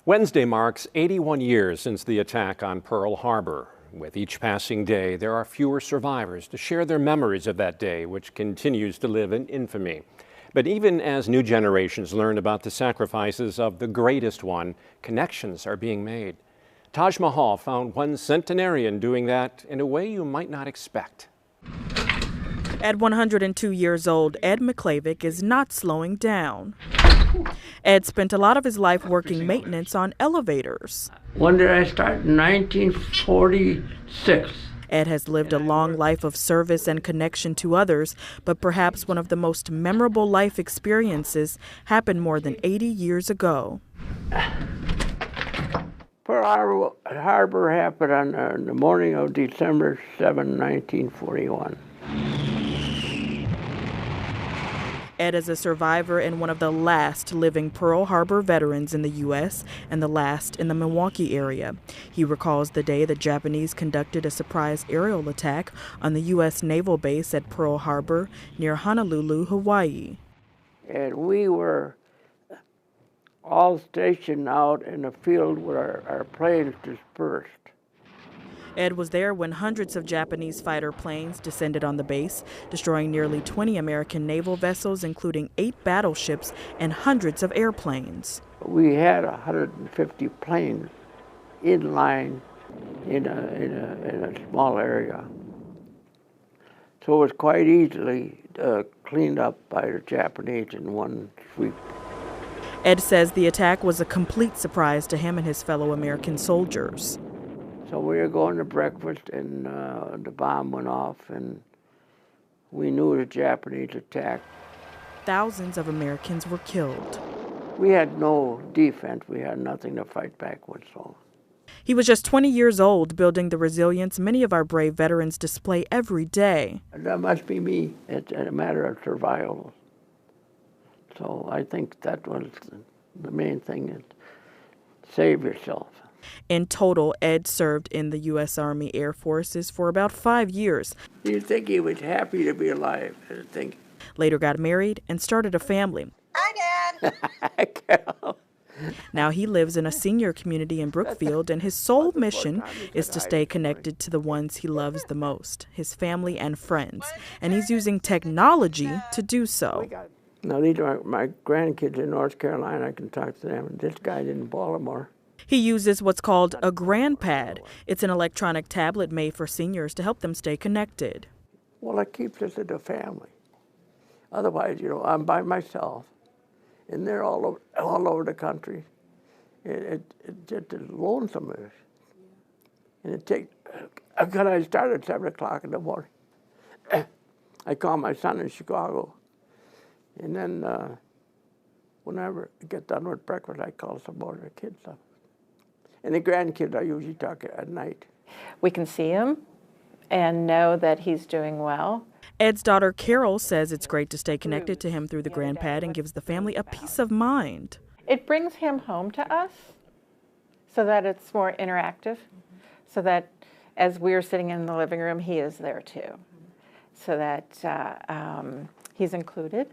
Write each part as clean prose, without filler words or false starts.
Wednesday marks 81 years since the attack on Pearl Harbor. With each passing day, there are fewer survivors to share their memories of that day, which continues to live in infamy. But even as new generations learn about the sacrifices of the greatest one, connections are being made. Tajma Hall found one centenarian doing that in a way you might not expect. At 102 years old, Ed Miklavcic is not slowing down. Ed spent a lot of his life working maintenance on elevators. When did I start? In 1946. Ed has lived a long life of service and connection to others, but perhaps one of the most memorable life experiences happened more than 80 years ago. Pearl Harbor happened on the morning of December 7, 1941. Ed is a survivor and one of the last living Pearl Harbor veterans in the U.S. and the last in the Milwaukee area. He recalls the day the Japanese conducted a surprise aerial attack on the U.S. naval base at Pearl Harbor near Honolulu, Hawaii. And we were all stationed out in the field where our planes dispersed. Ed was there when hundreds of Japanese fighter planes descended on the base, destroying nearly 20 American naval vessels, including 8 battleships and hundreds of airplanes. We had 150 planes in line in a small area. So it was quite easily cleaned up by the Japanese in one sweep. Ed says the attack was a complete surprise to him and his fellow American soldiers. So we were going to breakfast, and the bomb went off, and we knew the Japanese attack. Thousands of Americans were killed. We had no defense. We had nothing to fight back with. So he was just 20 years old, building the resilience many of our brave veterans display every day. That must be me. It's a matter of survival. So I think that was the main thing, is save yourself. In total, Ed served in the U.S. Army Air Forces for about 5 years. You'd think he was happy to be alive, I think. Later got married and started a family. Hi, Dad. Carol. Now he lives in a senior community in Brookfield, and his sole mission is to stay connected to the ones he loves the most, his family and friends. And he's using technology to do so. Now, these are my grandkids in North Carolina. I can talk to them. This guy's in Baltimore. He uses what's called a GrandPad. It's an electronic tablet made for seniors to help them stay connected. Well, it keeps us as a family. Otherwise, I'm by myself, and they're all over the country. It just is lonesome. And it takes, because I start at 7 o'clock in the morning. I call my son in Chicago, and then whenever I get done with breakfast, I call some more of the kids up. And the grandkids, I usually talk at night. We can see him and know that he's doing well. Ed's daughter Carol says it's great to stay connected to him through the GrandPad and gives the family a peace of mind. It brings him home to us so that it's more interactive, so that as we're sitting in the living room, he is there too, so that he's included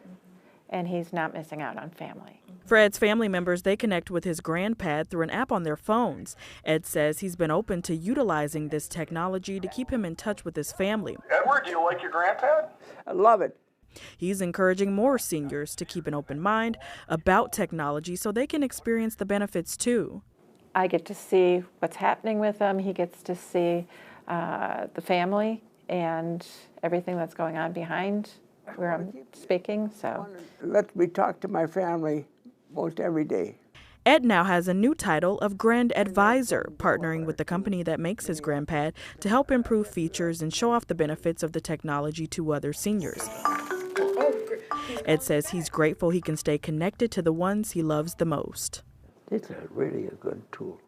and he's not missing out on family. For Ed's family members, they connect with his GrandPad through an app on their phones. Ed says he's been open to utilizing this technology to keep him in touch with his family. Edward, do you like your GrandPad? I love it. He's encouraging more seniors to keep an open mind about technology so they can experience the benefits too. I get to see what's happening with them. He gets to see the family and everything that's going on behind where I'm speaking. So Let me talk to my family most every day. Ed now has a new title of Grand Advisor, partnering with the company that makes his GrandPad to help improve features and show off the benefits of the technology to other seniors. Ed says he's grateful he can stay connected to the ones he loves the most. It's really a good tool.